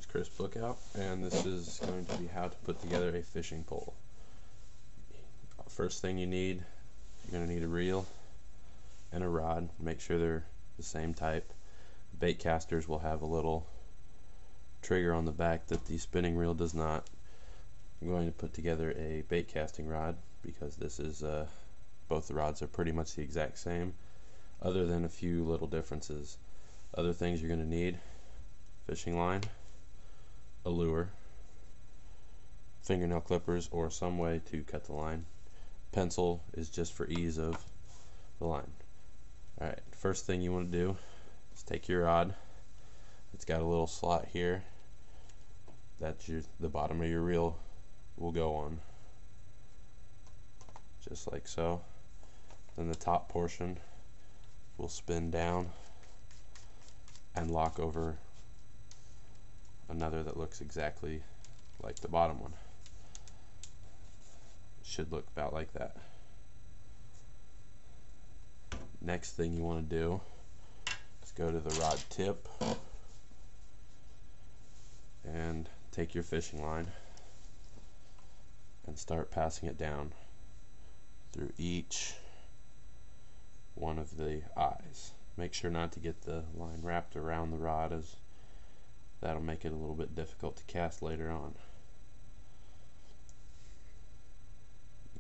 is Chris Bookout, and this is going to be how to put together a fishing pole. First thing you need, you're going to need a reel and a rod. Make sure they're the same type. Bait casters will have a little trigger on the back that the spinning reel does not. I'm going to put together a bait casting rod because this is both the rods are pretty much the exact same, other than a few little differences. Other things you're going to need: fishing line, a lure, fingernail clippers or some way to cut the line. Pencil is just for ease of the line. Alright, first thing you want to do is take your rod. It's got a little slot here that the bottom of your reel will go on, just like so. Then the top portion will spin down and lock over another that looks exactly like the bottom one. It should look about like that. Next thing you want to do is go to the rod tip and take your fishing line and start passing it down through each one of the eyes. Make sure not to get the line wrapped around the rod, as that'll make it a little bit difficult to cast later on.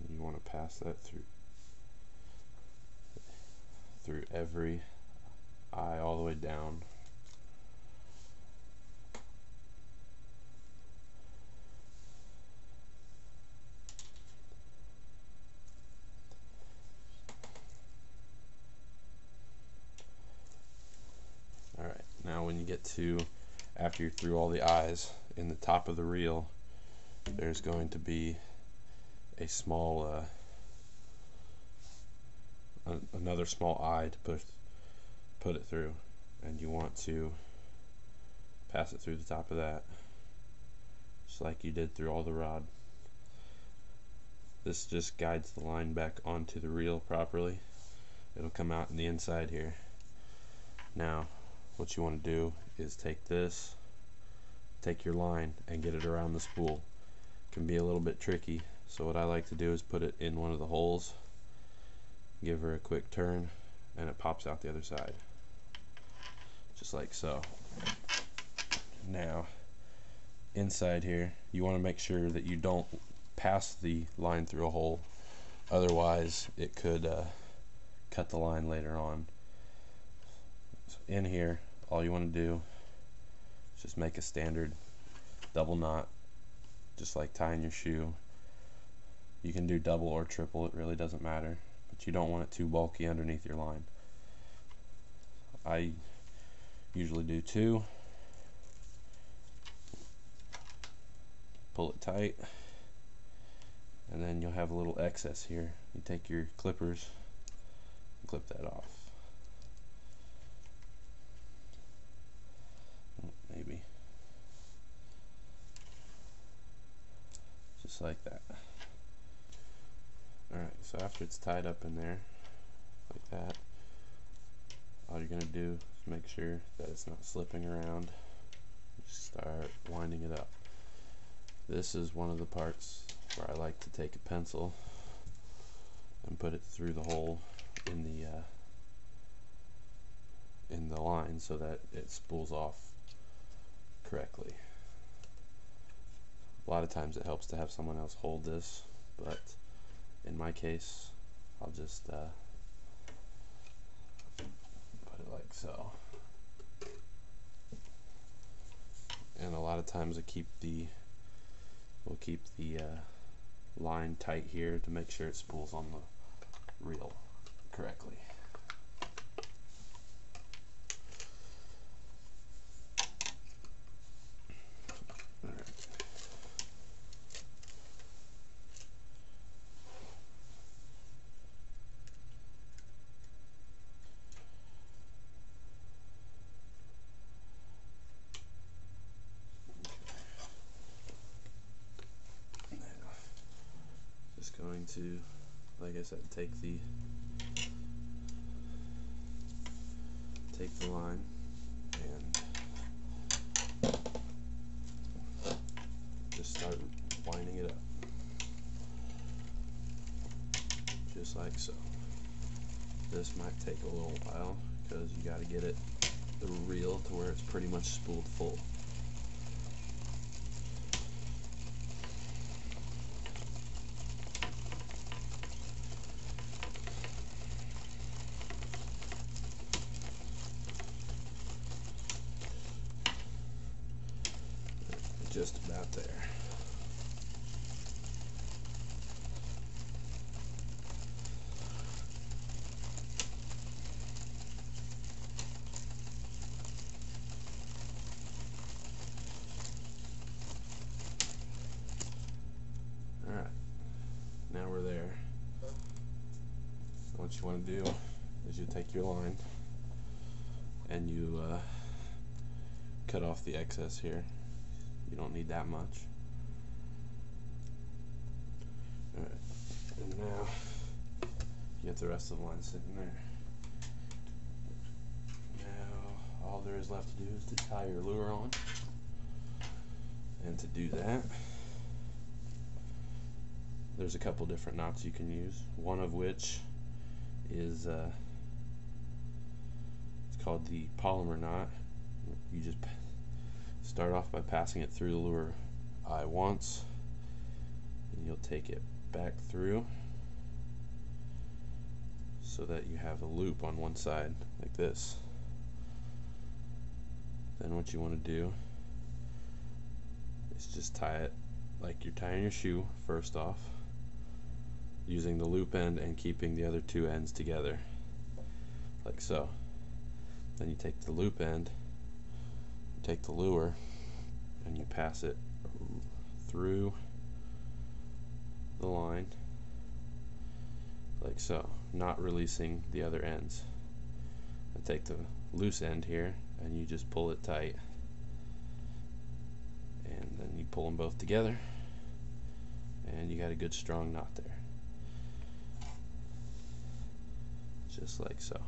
You want to pass that through every eye all the way down. Alright, now when you get to, after you're through all the eyes, in the top of the reel there's going to be a small another small eye to put it through, and you want to pass it through the top of that, just like you did through all the rod. This just guides the line back onto the reel properly. It'll come out in the inside here. Now what you want to do is take your line and get it around the spool. It can be a little bit tricky, so what I like to do is put it in one of the holes, give her a quick turn, and it pops out the other side, just like so. Now inside here you want to make sure that you don't pass the line through a hole, otherwise it could cut the line later on. So in here, all you want to do is just make a standard double knot, just like tying your shoe. You can do double or triple, it really doesn't matter, but you don't want it too bulky underneath your line. I usually do 2. Pull it tight, and then you'll have a little excess here. You take your clippers and clip that off. Maybe just like that. Alright, so after it's tied up in there like that, all you're going to do is make sure that it's not slipping around. Just start winding it up. This is one of the parts where I like to take a pencil and put it through the hole in the line so that it spools off correctly. A lot of times it helps to have someone else hold this, but in my case I'll just put it like so. And a lot of times we'll keep the line tight here to make sure it spools on the reel correctly. Going to, like I said, take the line and just like so. This might take a little while because you got to get it the reel to where it's pretty much spooled full. Just about there. Alright, now we're there. What you want to do is you take your line and you cut off the excess here. You don't need that much. Alright, and now you get the rest of the line sitting there. Now all there is left to do is to tie your lure on. And to do that, there's a couple different knots you can use. One of which is it's called the polymer knot. You just start off by passing it through the lure eye once, and you'll take it back through so that you have a loop on one side like this. Then what you want to do is just tie it like you're tying your shoe first off, using the loop end and keeping the other two ends together like so. Then you take the loop end, take the lure, and you pass it through the line like so, not releasing the other ends. And take the loose end here and you just pull it tight, and then you pull them both together and you got a good strong knot there, just like so.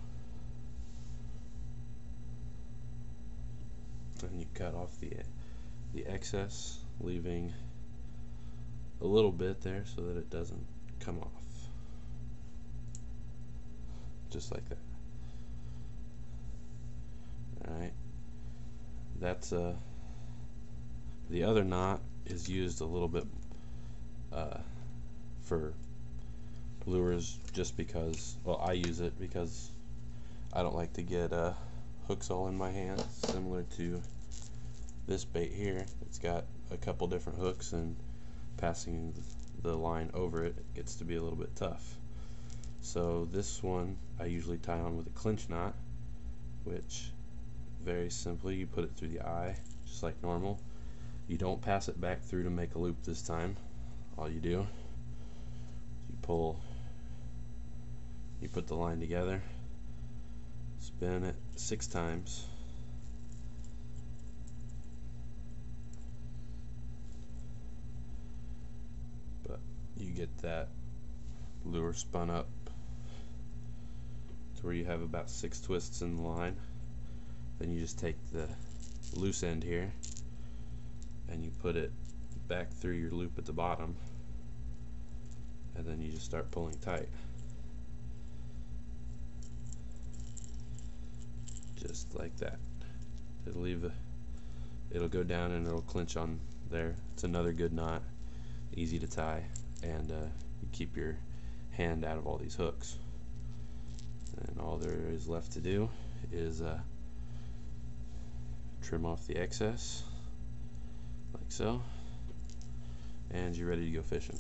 And you cut off the excess, leaving a little bit there so that it doesn't come off, just like that. Alright, that's the other knot is used a little bit for lures, just because, well, I use it because I don't like to get hooks all in my hand, similar to this bait here. It's got a couple different hooks, and passing the line over it gets to be a little bit tough. So this one I usually tie on with a clinch knot, which very simply you put it through the eye just like normal. You don't pass it back through to make a loop this time. All you do is you put the line together, spin it 6 times, but you get that lure spun up to where you have about 6 twists in the line. Then you just take the loose end here and you put it back through your loop at the bottom, and then you just start pulling tight, just like that. It'll go down and it'll clinch on there. It's another good knot, easy to tie, and you keep your hand out of all these hooks. And all there is left to do is trim off the excess like so, and you're ready to go fishing.